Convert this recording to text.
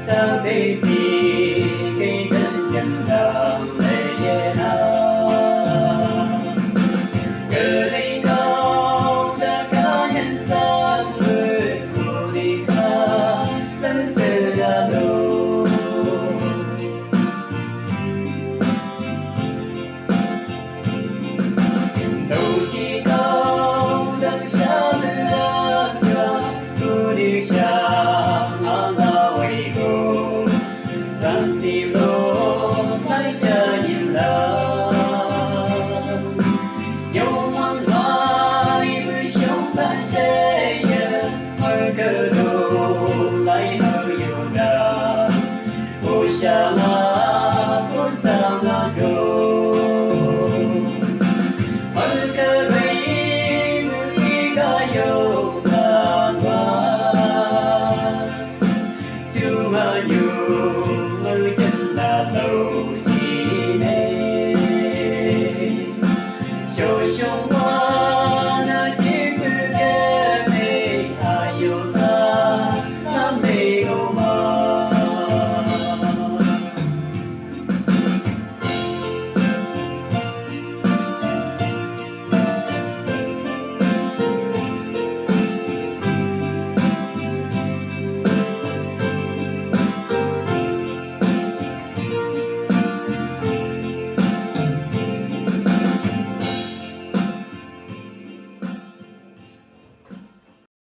ta tê si cây tân chân đàng lệ ye na cơ đi cao ta cá nhân san người cô đi ca tân sư ra đâu đâu chỉ cao đằng xa lửa cô đi xa San siro mai cha nhìn la yêu mang lại với sống tan sẽ nhớ hơi cơ đồ lại hơi yêu đà ô sa ma con sa ma đồ hơi cơ vây người ga yêu đà qua chưa mà nhiều chân là tàu